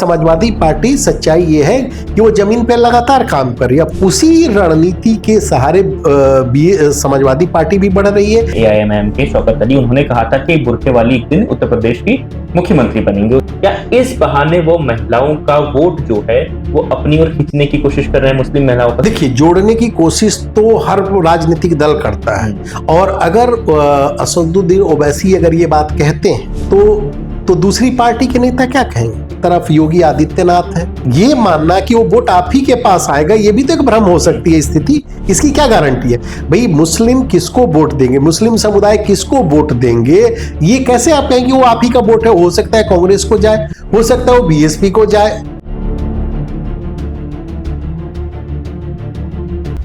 Samajwadi party सच्चाई ये है कि वो जमीन पे लगातार काम कर रही है। उसी रणनीति के सहारे समाजवादी पार्टी भी बढ़ रही है। AIMIM के शौकत अली, उन्होंने कहा था कि बुर्के वाली एक दिन उत्तर प्रदेश की मुख्यमंत्री बनेंगे। क्या इस बहाने वो महिलाओं का वोट जो है वो अपनी ओर खींचने की कोशिश कर रहे हैं मुस्लिम महिलाओं का? देखिए, जोड़ने की कोशिश तो हर राजनीतिक दल करता है, और अगर असदुद्दीन ओवैसी अगर ये बात कहते हैं तो दूसरी पार्टी के नेता क्या कहेंगे? तरफ योगी आदित्यनाथ है। ये मानना कि वो वोट आप ही के पास आएगा, ये भी तो एक भ्रम हो सकती है स्थिति। इसकी क्या गारंटी है? भाई, मुस्लिम किसको वोट देंगे, मुस्लिम समुदाय किसको वोट देंगे, ये कैसे आप कहेंगे वो आप ही का वोट है? हो सकता है कांग्रेस को जाए, हो सकता है वो BSP को जाए।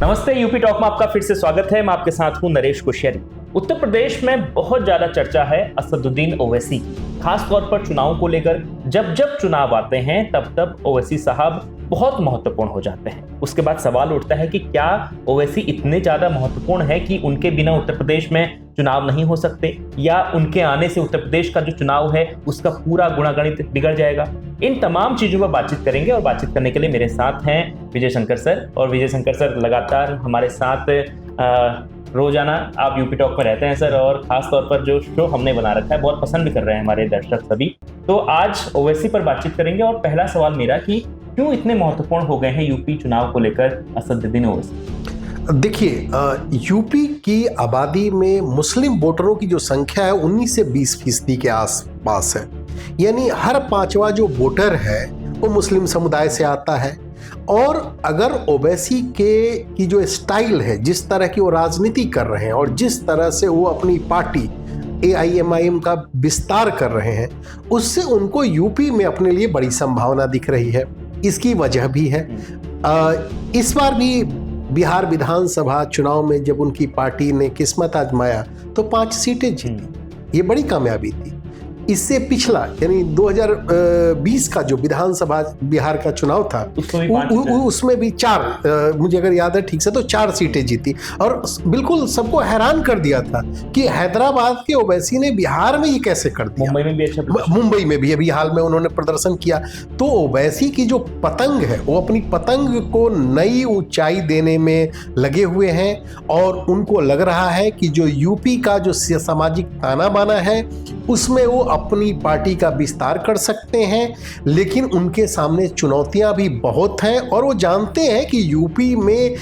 नमस्ते, यूपी टॉक में आपका फिर से स्वागत है। मैं आपके साथ हूं नरेश कोश्यारी। उत्तर प्रदेश में बहुत ज्यादा चर्चा है असदुद्दीन ओवैसी की, खास तौर पर चुनाव को लेकर। जब जब चुनाव आते हैं तब ओवैसी साहब बहुत महत्वपूर्ण हो जाते हैं। उसके बाद सवाल उठता है कि क्या ओवैसी इतने ज्यादा महत्वपूर्ण है कि उनके बिना उत्तर प्रदेश में चुनाव नहीं हो सकते, या उनके आने से उत्तर प्रदेश का जो चुनाव है उसका पूरा गुणागणित बिगड़ जाएगा? इन तमाम चीजों पर बातचीत करेंगे, और बातचीत करने के लिए मेरे साथ हैं विजय शंकर सर। और विजय शंकर सर लगातार हमारे साथ रोजाना आप यूपी टॉक में रहते हैं सर, और खास तौर पर जो शो हमने बना रखा है बहुत पसंद भी कर रहे हैं हमारे दर्शक सभी। तो आज ओवैसी पर बातचीत करेंगे, और पहला सवाल मेरा कि क्यों इतने महत्वपूर्ण हो गए हैं यूपी चुनाव को लेकर असदुद्दीन ओवैसी? देखिए, यूपी की आबादी में मुस्लिम वोटरों की जो संख्या है 19 से 20% के आसपास है। यानी हर पांचवा जो वोटर है वो मुस्लिम समुदाय से आता है। और अगर ओवैसी की जो स्टाइल है, जिस तरह की वो राजनीति कर रहे हैं और जिस तरह से वो अपनी पार्टी AIMIM का विस्तार कर रहे हैं, उससे उनको यूपी में अपने लिए बड़ी संभावना दिख रही है। इसकी वजह भी है, इस बार भी बिहार विधानसभा चुनाव में जब उनकी पार्टी ने किस्मत आजमाया तो 5 सीटें जीती। ये बड़ी कामयाबी थी। इससे पिछला यानी 2020 का जो विधानसभा बिहार का चुनाव था उसमें भी 4, मुझे अगर याद है ठीक से, तो 4 सीटें जीती। और बिल्कुल सबको हैरान कर दिया था कि हैदराबाद के ओवैसी ने बिहार में ये कैसे कर दिया। मुंबई में भी अच्छा, मुंबई में भी अभी हाल में उन्होंने प्रदर्शन किया। तो ओवैसी की जो पतंग है वो अपनी पतंग को नई ऊंचाई देने में लगे हुए हैं, और उनको लग रहा है कि जो यूपी का जो सामाजिक ताना बाना है उसमें वो अपनी पार्टी का विस्तार कर सकते हैं। लेकिन उनके सामने चुनौतियां भी बहुत हैं, और वो जानते हैं कि यूपी में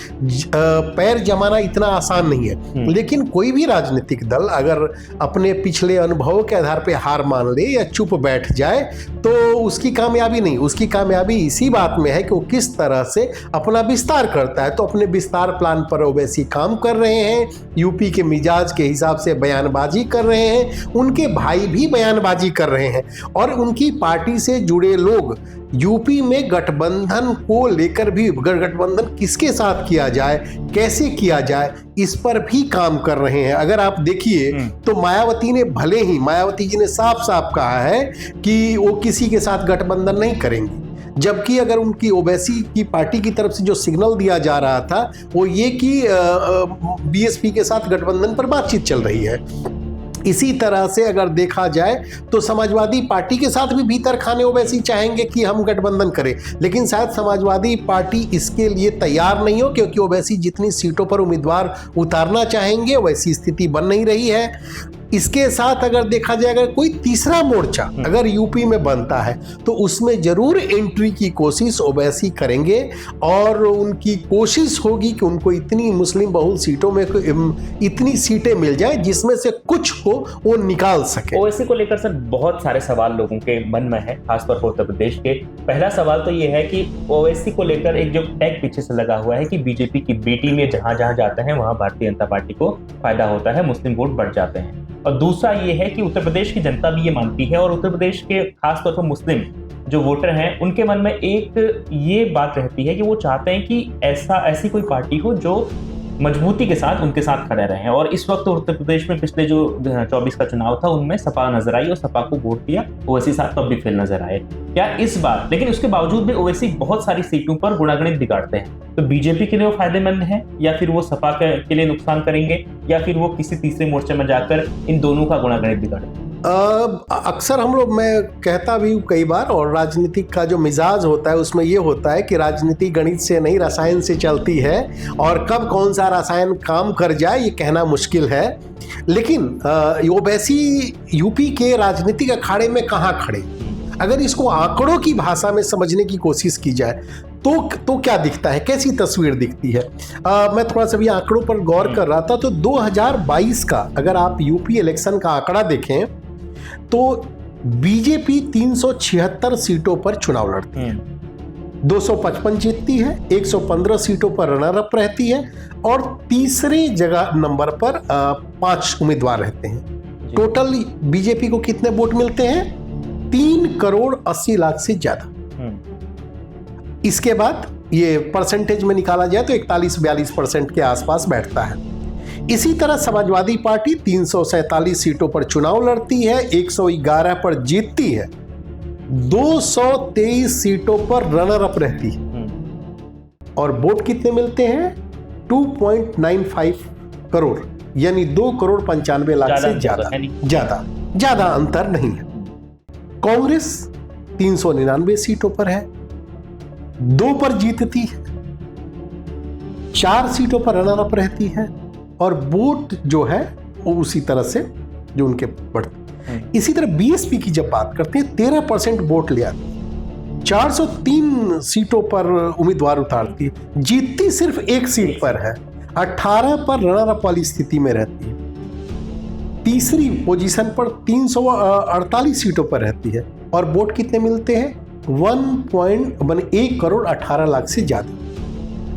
पैर जमाना इतना आसान नहीं है। लेकिन कोई भी राजनीतिक दल अगर अपने पिछले अनुभवों के आधार पर हार मान ले या चुप बैठ जाए तो उसकी कामयाबी नहीं, उसकी कामयाबी इसी बात में है कि वो किस तरह से अपना विस्तार करता है। तो अपने विस्तार प्लान पर ओवैसी काम कर रहे हैं, यूपी के मिजाज के हिसाब से बयानबाजी कर रहे हैं, उनके भाई भी बयानबाजी कर रहे हैं, और उनकी पार्टी से जुड़े लोग यूपी में गठबंधन को लेकर भी, गठबंधन किसके साथ किया जाए, कैसे किया जाए, इस पर भी काम कर रहे हैं। अगर आप देखिए तो मायावती जी ने साफ साफ कहा है कि वो किसी के साथ गठबंधन नहीं करेंगी, जबकि अगर उनकी ओवैसी की पार्टी की तरफ से जो सिग्नल दिया जा रहा था वो ये कि BSP के साथ गठबंधन पर बातचीत चल रही है। इसी तरह से अगर देखा जाए तो समाजवादी पार्टी के साथ भी भीतर खाने ओवैसी चाहेंगे कि हम गठबंधन करें, लेकिन शायद समाजवादी पार्टी इसके लिए तैयार नहीं हो, क्योंकि ओवैसी जितनी सीटों पर उम्मीदवार उतारना चाहेंगे वैसी स्थिति बन नहीं रही है। इसके साथ अगर देखा जाए, अगर कोई तीसरा मोर्चा अगर यूपी में बनता है तो उसमें जरूर एंट्री की कोशिश ओवैसी करेंगे, और उनकी कोशिश होगी कि उनको इतनी मुस्लिम बहुल सीटों में इतनी सीटें मिल जाए जिसमें से कुछ को वो निकाल सके। ओवैसी को लेकर सर बहुत सारे सवाल लोगों के मन में है, खासतौर पर उत्तर प्रदेश के। पहला सवाल तो ये है कि ओवैसी को लेकर एक जो टैग पीछे से लगा हुआ है कि बीजेपी की बेटी में जहां जहां जाते हैं वहां भारतीय जनता पार्टी को फायदा होता है, मुस्लिम वोट बढ़ जाते हैं। और दूसरा ये है कि उत्तर प्रदेश की जनता भी ये मानती है, और उत्तर प्रदेश के खासतौर पर मुस्लिम जो वोटर हैं उनके मन में एक ये बात रहती है कि वो चाहते हैं कि ऐसी कोई पार्टी हो जो मजबूती के साथ उनके साथ खड़े रहे हैं। और इस वक्त उत्तर प्रदेश में पिछले जो 24 का चुनाव था उनमें सपा नजर आई, और सपा को वोट दिया, ओवैसी साथ तब भी फेल नजर आए। क्या इस बार, लेकिन उसके बावजूद भी ओवैसी बहुत सारी सीटों पर गुणागणित बिगाड़ते हैं, तो बीजेपी के लिए वो फायदेमंद है, या फिर वो सपा के लिए नुकसान करेंगे, या फिर वो किसी तीसरे मोर्चे में जाकर इन दोनों का गुणागणित बिगाड़ेंगे? अक्सर हम लोग, मैं कहता भी हूँ कई बार, और राजनीतिक का जो मिजाज होता है उसमें ये होता है कि राजनीति गणित से नहीं रसायन से चलती है, और कब कौन सा रसायन काम कर जाए ये कहना मुश्किल है। लेकिन ओवैसी यूपी के राजनीतिक अखाड़े में कहाँ खड़े, अगर इसको आंकड़ों की भाषा में समझने की कोशिश की जाए तो क्या दिखता है, कैसी तस्वीर दिखती है। मैं थोड़ा सा भी आंकड़ों पर गौर कर रहा था, तो 2022 का अगर आप यूपी इलेक्शन का आंकड़ा देखें तो बीजेपी 376 सीटों पर चुनाव लड़ती है, 255 जीतती है, 115 सीटों पर रनर अप रहती है, और तीसरे जगह नंबर पर 5 उम्मीदवार रहते हैं। टोटल बीजेपी को कितने वोट मिलते हैं? 3 करोड़ 80 लाख से ज्यादा। इसके बाद ये परसेंटेज में निकाला जाए तो 41-42% के आसपास बैठता है। इसी तरह समाजवादी पार्टी 347 सीटों पर चुनाव लड़ती है, 111 पर जीतती है, 223 सीटों पर रनर अप रहती है, और वोट कितने मिलते हैं? 2.95 करोड़, यानी 2 करोड़ 95 लाख से ज्यादा अंतर नहीं है। कांग्रेस 399 सीटों पर है, 2 पर जीतती है, 4 सीटों पर रनर अप रहती है, और वोट जो है वो उसी तरह से जो उनके बढ़ते। इसी तरह बीएसपी की जब बात करते हैं 13% वोट ले आती है, 403 सीटों पर उम्मीदवार उतारती है, जीतती सिर्फ 1 सीट पर है, 18 पर रनर अप वाली स्थिति में रहती है, तीसरी पोजीशन पर 348 सीटों पर रहती है, और वोट कितने मिलते हैं? 1 करोड़ 18 लाख से ज्यादा।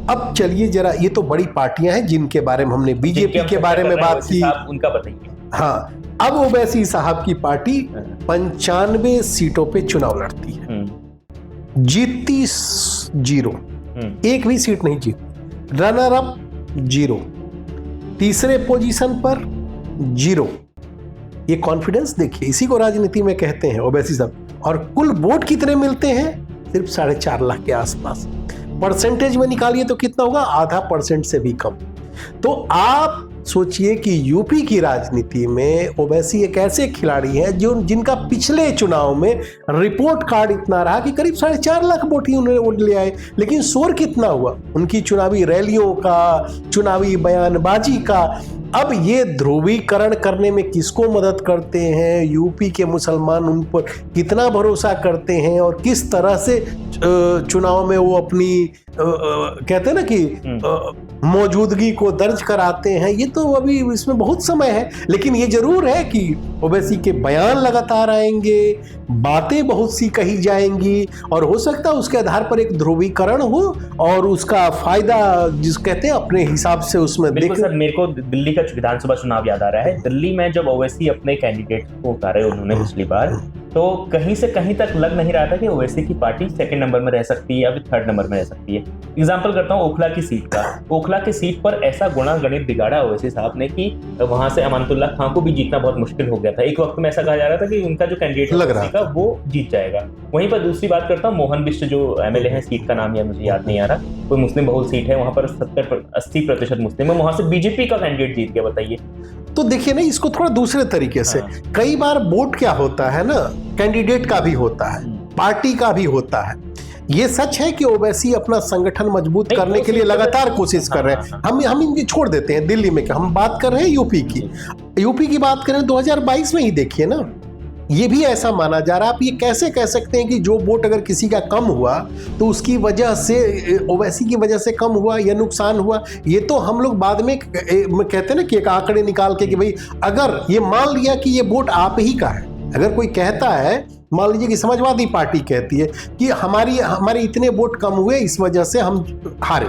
अब चलिए जरा, ये तो बड़ी पार्टियां हैं जिनके बारे में हमने बीजेपी के बारे में बात की, उनका बताइए। हाँ, अब ओवैसी साहब की पार्टी 95 सीटों पे चुनाव लड़ती है, जीतती 0, 1 भी सीट नहीं जीतती, रनर अप 0, तीसरे पोजीशन पर 0। ये कॉन्फिडेंस देखिए, इसी को राजनीति में कहते हैं ओवैसी साहब। और कुल वोट कितने मिलते हैं? सिर्फ 4.5 लाख के आसपास। परसेंटेज में निकालिए तो कितना होगा? 0.5% से भी कम। तो आप सोचिए कि यूपी की राजनीति में ओवैसी एक ऐसे खिलाड़ी हैं जिनका पिछले चुनाव में रिपोर्ट कार्ड इतना रहा कि करीब 4.5 लाख वोट ही उन्होंने ले आए, लेकिन शोर कितना हुआ उनकी चुनावी रैलियों का, चुनावी बयानबाजी का। अब ये ध्रुवीकरण करने में किसको मदद करते हैं, यूपी के मुसलमान उन पर कितना भरोसा करते हैं, और किस तरह से चुनाव में वो अपनी कहते हैं ना कि मौजूदगी को दर्ज कराते हैं, ये तो अभी इसमें बहुत समय है। लेकिन ये जरूर है कि ओवैसी के बयान लगातार आएंगे, बातें बहुत सी कही जाएंगी, और हो सकता है उसके आधार पर एक ध्रुवीकरण हो और उसका फायदा जिस कहते हैं अपने हिसाब से उसमें देख। सर, मेरे को दिल्ली का विधानसभा चुनाव याद आ रहा है। दिल्ली में जब ओवैसी अपने कैंडिडेट को उतारे उन्होंने पिछली बार, तो कहीं से कहीं तक लग नहीं रहा था कि ओवैसी की पार्टी 2nd नंबर में रह सकती है या फिर 3rd नंबर में रह सकती है। एग्जाम्पल करता हूँ ओखला की सीट का। ओखला की सीट पर ऐसा गुणा गणित बिगाड़ा ओवैसी साहब ने कि वहां से अमानतुल्लाह खान को भी जीतना बहुत मुश्किल हो गया था। एक वक्त में ऐसा कहा जा रहा था कि उनका जो कैंडिडेट लग रहा था वो जीत जाएगा। वहीं पर दूसरी बात करता हूँ, मोहन बिष्ट जो एमएलए है, सीट का नाम या मुझे याद नहीं आ रहा, कोई मुस्लिम बहुल सीट है, वहां पर 70-80% मुस्लिम है, वहां से बीजेपी का कैंडिडेट जीत गया। बताइए। तो देखिए ना, इसको थोड़ा दूसरे तरीके से, कई बार वोट क्या होता है ना, कैंडिडेट का भी होता है, पार्टी का भी होता है। ये सच है कि ओवैसी अपना संगठन मजबूत करने के लिए लगातार कोशिश कर रहे हैं। हम इनकी छोड़ देते हैं दिल्ली में, हम बात कर रहे हैं यूपी की बात करें 2022 में ही देखिए ना, ये भी ऐसा माना जा रहा है। आप ये कैसे कह सकते हैं कि जो वोट अगर किसी का कम हुआ तो उसकी वजह से, ओवैसी की वजह से कम हुआ या नुकसान हुआ? ये तो हम लोग बाद में कहते हैं ना कि एक आंकड़े निकाल के कि भाई अगर ये मान लिया कि ये वोट आप ही का है, अगर कोई कहता है, मान लीजिए कि समाजवादी पार्टी कहती है कि हमारे इतने वोट कम हुए, इस वजह से हम हारे,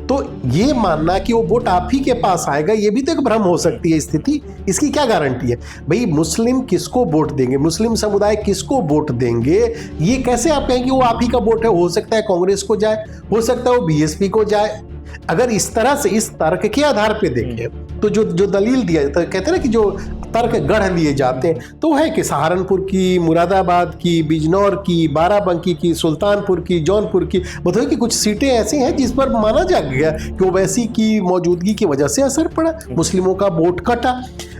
तो ये मानना कि वो वोट आप ही के पास आएगा, ये भी तो एक भ्रम हो सकती है स्थिति। इसकी क्या गारंटी है? भाई मुस्लिम किसको वोट देंगे, मुस्लिम समुदाय किसको वोट देंगे, ये कैसे आप कहेंगे वो आप ही का वोट है? हो सकता है कांग्रेस को जाए, हो सकता है वो बीएसपी को जाए। अगर इस तरह से, इस तर्क के आधार पे देखें तो जो दलील दिया जाता है, कहते हैं ना कि जो तर्क गढ़ लिए जाते हैं, तो है कि सहारनपुर की, मुरादाबाद की, बिजनौर की, बाराबंकी की, सुल्तानपुर की, जौनपुर की, मतलब कि कुछ सीटें ऐसी हैं जिस पर माना जा गया कि ओवैसी की मौजूदगी की वजह से असर पड़ा, मुस्लिमों का वोट कटा।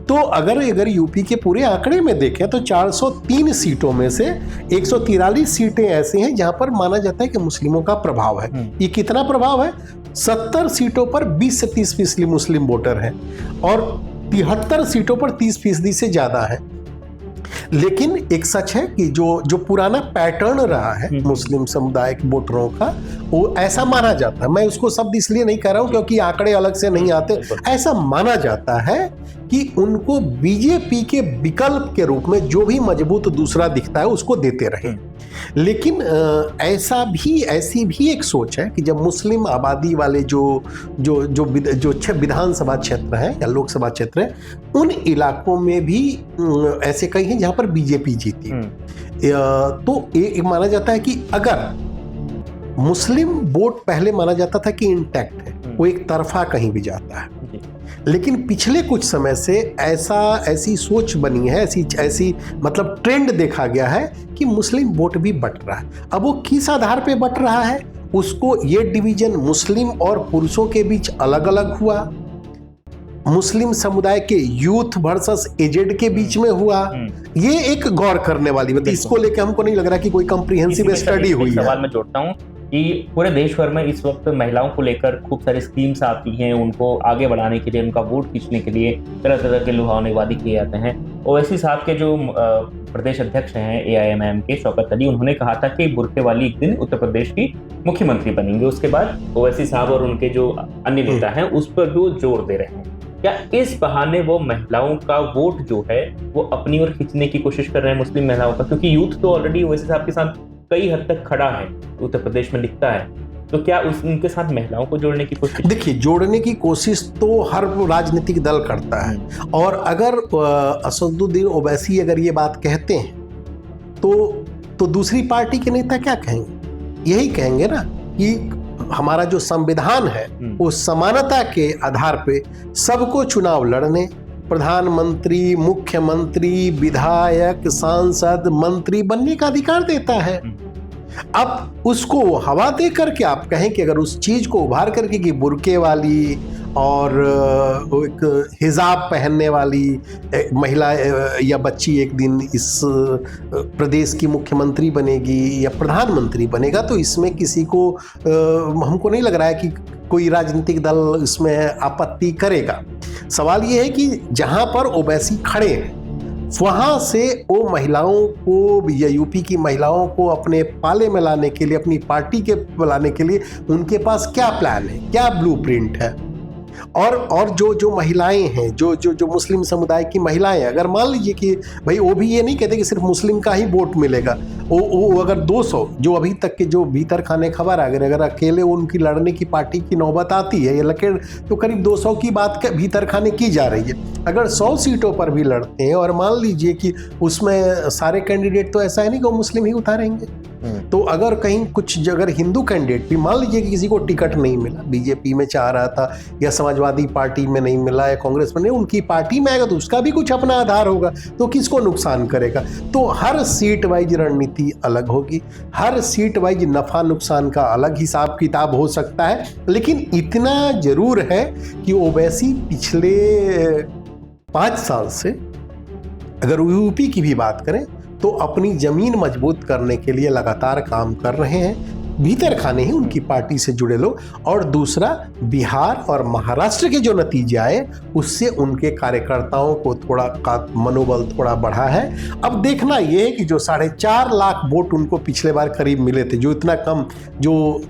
तो अगर यूपी के पूरे आंकड़े में देखें तो 403 सीटों में से 143 सीटें ऐसी हैं जहां पर माना जाता है कि मुस्लिमों का प्रभाव है। ये कितना प्रभाव है? 70 सीटों पर 20 से 30% मुस्लिम वोटर हैं और 73 सीटों पर 30% से ज्यादा है। लेकिन एक सच है कि जो पुराना पैटर्न रहा है मुस्लिम समुदाय के वोटरों का, वो ऐसा माना जाता है। मैं उसको शब्द इसलिए नहीं कह रहा हूं क्योंकि आंकड़े अलग से नहीं आते। ऐसा माना जाता है कि उनको बीजेपी के विकल्प के रूप में जो भी मजबूत दूसरा दिखता है उसको देते रहे। लेकिन ऐसी भी एक सोच है कि जब मुस्लिम आबादी वाले जो विधानसभा क्षेत्र हैं या लोकसभा क्षेत्र हैं, उन इलाकों में भी ऐसे कई हैं जहां पर बीजेपी जीती। तो ये माना जाता है कि अगर मुस्लिम वोट पहले माना जाता था कि इंटैक्ट है, वो एक तरफा कहीं भी जाता है, लेकिन पिछले कुछ समय से ऐसी सोच बनी है, ऐसी मतलब ट्रेंड देखा गया है कि मुस्लिम वोट भी बट रहा है। अब वो किस आधार पे बट रहा है, उसको ये डिवीजन मुस्लिम और पुरुषों के बीच अलग अलग हुआ, मुस्लिम समुदाय के यूथ वर्सेस एजेड के बीच में हुआ, ये एक गौर करने वाली बात। इसको लेकर हमको नहीं लग रहा कि कोई कॉम्प्रिहेंसिव स्टडी हुई है। सवाल मैं जोड़ता हूँ कि पूरे देश भर में इस वक्त महिलाओं को लेकर खूब सारी स्कीम्स आती हैं, उनको आगे बढ़ाने के लिए, उनका वोट खींचने के लिए तरह तरह के लुभावने वादे किए जाते हैं। ओवैसी साहब के जो प्रदेश अध्यक्ष हैं AIMIM के, शौकत अली, उन्होंने कहा था कि बुर्के वाली एक दिन उत्तर प्रदेश की मुख्यमंत्री बनेंगे। उसके बाद ओवैसी साहब और उनके जो अन्य नेता हैं उस पर वो जोर दे रहे हैं। क्या इस बहाने वो महिलाओं का वोट जो है वो अपनी ओर खींचने की कोशिश कर रहे हैं, मुस्लिम महिलाओं का? क्योंकि यूथ तो ऑलरेडी ओवैसी साहब के साथ कई हद तक खड़ा है, उत्तर प्रदेश में दिखता है, तो क्या उनके साथ महिलाओं को जोड़ने की कोशिश? देखिए, जोड़ने की कोशिश तो हर राजनीतिक दल करता है, और अगर असदुद्दीन ओवैसी अगर ये बात कहते हैं तो दूसरी पार्टी के नेता क्या कहेंगे? यही कहेंगे ना कि हमारा जो संविधान है वो समानता के आधार पे सबको चुनाव लड़ने, प्रधानमंत्री, मुख्यमंत्री, विधायक, सांसद, मंत्री बनने का अधिकार देता है। अब उसको हवा दे करके आप कहें कि अगर उस चीज को उभार करके कि बुर्के वाली और एक हिजाब पहनने वाली महिला या बच्ची एक दिन इस प्रदेश की मुख्यमंत्री बनेगी या प्रधानमंत्री बनेगा, तो इसमें किसी को हमको नहीं लग रहा है कि कोई राजनीतिक दल इसमें आपत्ति करेगा। सवाल ये है कि जहां पर ओवैसी खड़े हैं वहां से वो महिलाओं को या यूपी की महिलाओं को अपने पाले में लाने के लिए, अपनी पार्टी के लाने के लिए उनके पास क्या प्लान है, क्या ब्लूप्रिंट है। और जो महिलाएं हैं, जो मुस्लिम समुदाय की महिलाएं, अगर मान लीजिए कि भाई वो भी ये नहीं कहते कि सिर्फ मुस्लिम का ही वोट मिलेगा, वो अगर 200 जो अभी तक के जो भीतर खाने खबर आ गए, अगर अकेले उनकी लड़ने की पार्टी की नौबत आती है, ये लकेड़ तो करीब 200 की बात भीतर खाने की जा रही है। अगर 100 सीटों पर भी लड़ते हैं और मान लीजिए कि उसमें सारे कैंडिडेट तो ऐसा है नहीं कि वो मुस्लिम ही उतारेंगे, तो अगर कहीं कुछ अगर हिंदू कैंडिडेट भी मान लीजिए कि किसी को टिकट नहीं मिला, बीजेपी में चाह रहा था या समाजवादी पार्टी में नहीं मिला या कांग्रेस में नहीं, उनकी पार्टी में आएगा तो उसका भी कुछ अपना आधार होगा, तो किसको नुकसान करेगा? तो हर सीट वाइज रणनीति अलग होगी, हर सीट वाइज नफा नुकसान का अलग हिसाब किताब हो सकता है। लेकिन इतना जरूर है कि ओवैसी पिछले 5 साल से अगर यूपी की भी बात करें तो अपनी जमीन मजबूत करने के लिए लगातार काम कर रहे हैं, भीतर खाने ही उनकी पार्टी से जुड़े लोग। और दूसरा, बिहार और महाराष्ट्र के जो नतीजे आए उससे उनके कार्यकर्ताओं को थोड़ा मनोबल थोड़ा बढ़ा है। अब देखना यह है कि जो 4.5 लाख वोट उनको पिछले बार करीब मिले थे, जो इतना कम, जो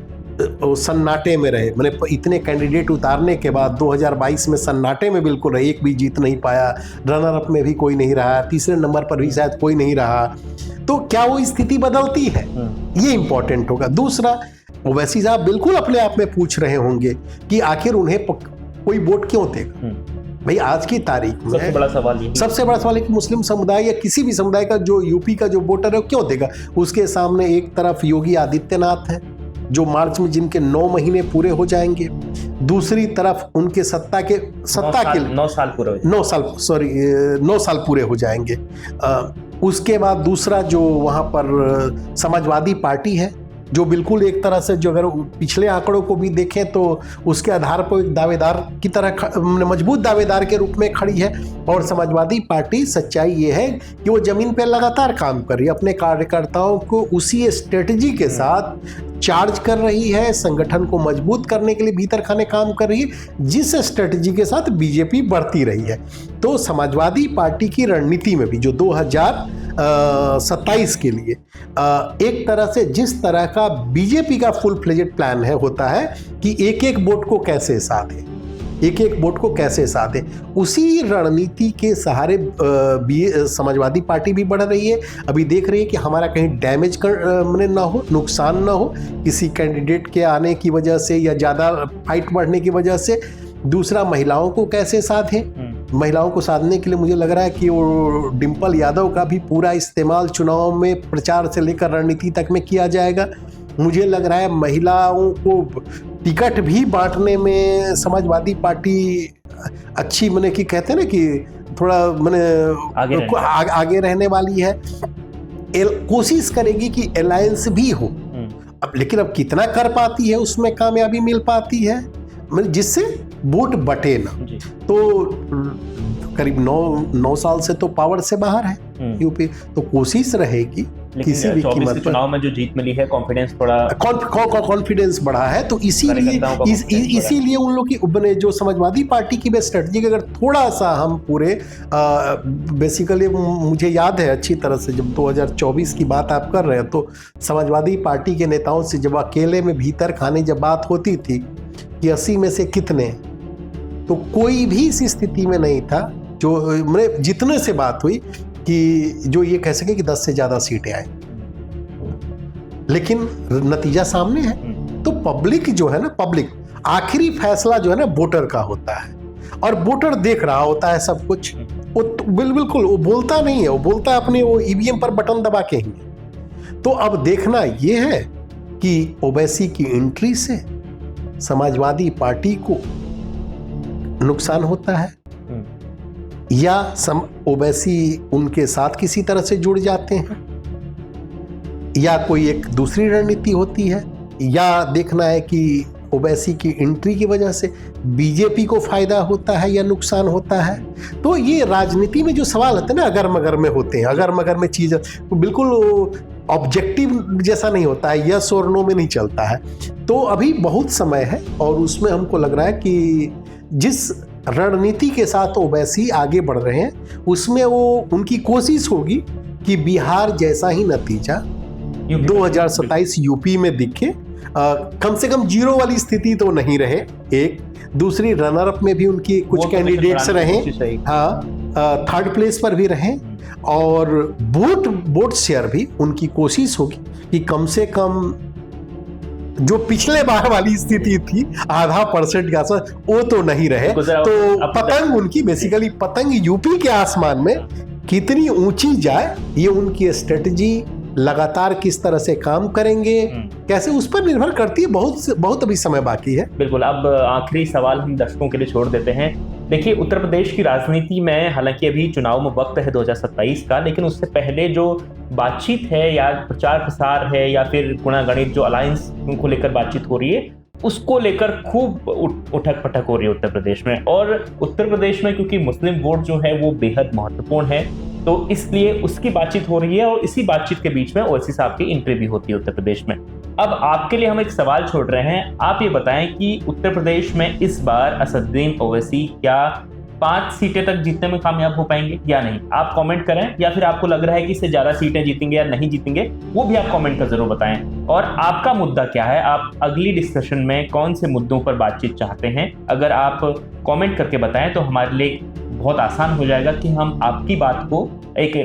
सन्नाटे में रहे, मैंने इतने कैंडिडेट उतारने के बाद 2022 में सन्नाटे में बिल्कुल रहे, एक भी जीत नहीं पाया, रनर अप में भी कोई नहीं रहा, तीसरे नंबर पर भी शायद कोई नहीं रहा, तो क्या वो स्थिति बदलती है? ये इंपॉर्टेंट होगा। दूसरा, ओवैसी साहब बिल्कुल अपने आप में पूछ रहे होंगे कि आखिर उन्हें कोई वोट क्यों देगा। भाई आज की तारीख में सबसे बड़ा सवाल है कि मुस्लिम समुदाय या किसी भी समुदाय का जो यूपी का जो वोटर है वो क्यों देगा? उसके सामने एक तरफ योगी आदित्यनाथ है जो मार्च में जिनके 9 महीने पूरे हो जाएंगे, दूसरी तरफ उनके 9 साल पूरे हो जाएंगे। उसके बाद दूसरा जो वहाँ पर समाजवादी पार्टी है जो बिल्कुल एक तरह से, जो अगर पिछले आंकड़ों को भी देखें तो उसके आधार पर एक दावेदार की तरह, मजबूत दावेदार के रूप में खड़ी है। और समाजवादी पार्टी, सच्चाई ये है कि वो जमीन पे लगातार काम कर रही है, अपने कार्यकर्ताओं को उसी स्ट्रेटजी के साथ चार्ज कर रही है, संगठन को मजबूत करने के लिए भीतर खाने काम कर रही है, जिस स्ट्रेटजी के साथ बीजेपी बढ़ती रही है। तो समाजवादी पार्टी की रणनीति में भी जो 2027 के लिए एक तरह से जिस तरह का बीजेपी का फुल फ्लेजेड प्लान है, होता है कि एक एक वोट को कैसे साधे, एक एक वोट को कैसे साधे, उसी रणनीति के सहारे समाजवादी पार्टी भी बढ़ रही है। अभी देख रही है कि हमारा कहीं डैमेज ना हो, नुकसान ना हो किसी कैंडिडेट के आने की वजह से या ज़्यादा फाइट बढ़ने की वजह से। दूसरा, महिलाओं को कैसे साधे, महिलाओं को साधने के लिए मुझे लग रहा है कि वो डिम्पल यादव का भी पूरा इस्तेमाल चुनाव में प्रचार से लेकर रणनीति तक में किया जाएगा। मुझे लग रहा है महिलाओं को टिकट भी बांटने में समाजवादी पार्टी अच्छी, मैंने कि कहते हैं ना कि थोड़ा मैंने आगे रहने वाली है। कोशिश करेगी कि अलायंस भी हो, अब लेकिन अब कितना कर पाती है, उसमें कामयाबी मिल पाती है, मतलब जिससे वोट बटे ना। तो करीब 9 साल से तो पावर से बाहर है यूपी, तो कोशिश रहेगी किसी भी कीमत पर। चुनाव में जो जीत मिली है, कॉन्फिडेंस थोड़ा कॉन्फिडेंस बढ़ा है, तो इसीलिए उन लोग की जो समाजवादी पार्टी की स्ट्रेटजी, अगर थोड़ा सा हम पूरे बेसिकली, मुझे याद है अच्छी तरह से जब 2024 की बात आप कर रहे हैं, तो समाजवादी पार्टी के नेताओं से जब अकेले में भीतर खाने जब बात होती थी कि 80 में से कितने, तो कोई भी इस स्थिति में नहीं था जो मैंने जितने से बात हुई कि जो ये कह सके कि 10 से ज़्यादा सीटें आए, लेकिन नतीजा सामने है। तो पब्लिक जो है ना, पब्लिक आखिरी फैसला जो है ना वोटर का होता है, और वोटर देख रहा होता है सब कुछ। वो बिल्कुल वो बोलता नहीं है, वो बोलता है अपने वो ईवीएम पर बटन दबा के ही। तो अब देखना ये है कि ओवैसी की एंट्री से समाजवादी पार्टी को नुकसान होता है या ओवैसी उनके साथ किसी तरह से जुड़ जाते हैं, या कोई एक दूसरी रणनीति होती है, या देखना है कि ओवैसी की एंट्री की वजह से बीजेपी को फायदा होता है या नुकसान होता है। तो ये राजनीति में जो सवाल होते हैं ना, अगर मगर में होते हैं, अगर मगर में चीज बिल्कुल ऑब्जेक्टिव जैसा नहीं होता है, यस और नो में नहीं चलता है। तो अभी बहुत समय है, और उसमें हमको लग रहा है कि जिस रणनीति के साथ ओवैसी आगे बढ़ रहे हैं, उसमें वो उनकी कोशिश होगी कि बिहार जैसा ही नतीजा 2027 यूपी में दिखे। कम से कम 0 वाली स्थिति तो नहीं रहे। एक दूसरी, रनर अप में भी उनकी कुछ कैंडिडेट्स रहे, हाँ, 3rd प्लेस पर भी रहे, और वोट शेयर भी उनकी कोशिश होगी कि कम से कम जो पिछले बार वाली स्थिति थी 0.5% के आसपास, वो तो नहीं रहे। तो पतंग उनकी, बेसिकली पतंग यूपी के आसमान में कितनी ऊंची जाए, ये उनकी स्ट्रेटजी लगातार किस तरह से काम करेंगे, कैसे, उस पर निर्भर करती है। बहुत अभी समय बाकी है। बिल्कुल। अब आखिरी सवाल हम दर्शकों के लिए छोड़ देते हैं। देखिए, उत्तर प्रदेश की राजनीति में हालांकि अभी चुनाव में वक्त है 2027 का, लेकिन उससे पहले जो बातचीत है या प्रचार प्रसार है या फिर गुणागणित जो अलायंस को लेकर बातचीत हो रही है, उसको लेकर खूब उठक पटक हो रही है उत्तर प्रदेश में। और उत्तर प्रदेश में क्योंकि मुस्लिम वोट जो है वो बेहद महत्वपूर्ण है, तो इसलिए उसकी बातचीत हो रही है, और इसी बातचीत के बीच में ओवैसी साहब की एंट्री भी होती है उत्तर प्रदेश में। अब आपके लिए हम एक सवाल छोड़ रहे हैं, आप ये बताएं कि उत्तर प्रदेश में इस बार असदुद्दीन ओवैसी क्या 5 सीटें तक जीतने में कामयाब हो पाएंगे या नहीं? आप कमेंट करें, या फिर आपको लग रहा है कि इससे ज्यादा सीटें जीतेंगे या नहीं जीतेंगे, वो भी आप कमेंट कर जरूर बताएं। और आपका मुद्दा क्या है, आप अगली डिस्कशन में कौन से मुद्दों पर बातचीत चाहते हैं, अगर आप कमेंट करके बताएं तो हमारे लिए बहुत आसान हो जाएगा कि हम आपकी बात को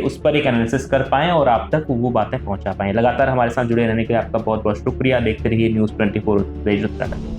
उस पर एक एनालिसिस कर पाएं और आप तक वो बातें पहुंचा पाएं। लगातार हमारे साथ जुड़े रहने के लिए आपका बहुत बहुत शुक्रिया। देखते रहिए News 24 उत्तराखंड।